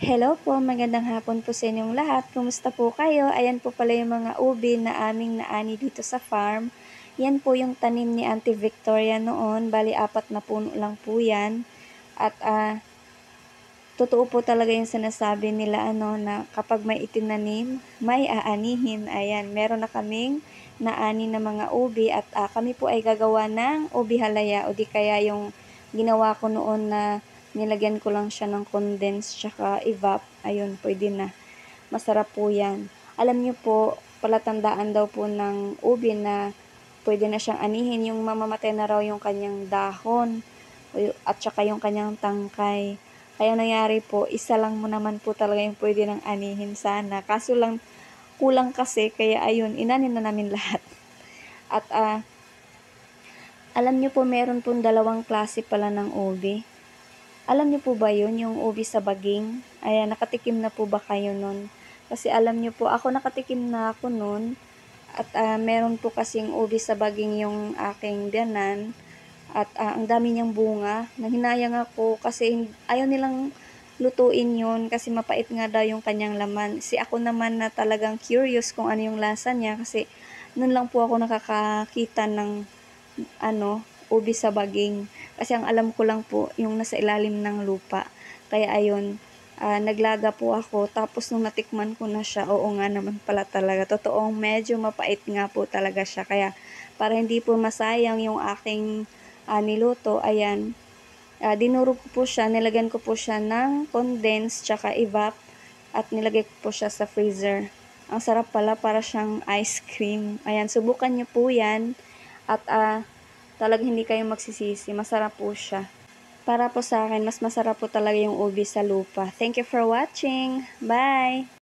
Hello po, magandang hapon po sa inyong lahat. Kumusta po kayo? Ayan po pala yung mga ubi na aming naani dito sa farm. Yan po yung tanim ni Auntie Victoria noon. Bali, 4 na puno lang po yan. At totoo po talaga yung sinasabi nila na kapag may itinanim, may aanihin. Ayan, meron na kaming naani na mga ubi at kami po ay gagawa ng ubi halaya o di kaya yung ginawa ko noon na nilagyan ko lang siya ng condense tsaka evap. Ayun, pwede na. Masarap po yan. Alam niyo po, palatandaan daw po ng ubi na pwede na siyang anihin yung mamamatay na raw yung kanyang dahon at saka yung kanyang tangkay. Kaya nangyari po, isa lang mo naman po talaga yung pwede ng anihin sana. Kaso lang, kulang kasi, kaya ayun, inanin na namin lahat. At alam niyo po, meron pong 2 klase pala ng ubi. Alam niyo po ba yun, yung ubi sa baging? Ayan, nakatikim na po ba kayo nun? Kasi alam niyo po, ako nakatikim na ako nun. At meron po kasing ubi sa baging yung aking biyanan. At ang dami niyang bunga. Nanghinayang ako kasi ayaw nilang lutuin yun kasi mapait nga daw yung kanyang laman. Si ako naman na talagang curious kung ano yung lasa niya kasi nun lang po ako nakakakita ng ubi sa baging. Kasi ang alam ko lang po yung nasa ilalim ng lupa. Kaya ayun, naglaga po ako. Tapos nung natikman ko na siya, oo nga naman pala talaga. Totoong medyo mapait nga po talaga siya. Kaya para hindi po masayang yung aking niluto, ayan, dinurog ko po siya, nilagyan ko po siya ng condense tsaka evap at nilagay ko po siya sa freezer. Ang sarap pala, para siyang ice cream. Ayan, subukan niyo po yan at talagang hindi kayo magsisisi. Masarap po siya. Para po sa akin, mas masarap po talaga yung ubi sa lupa. Thank you for watching. Bye!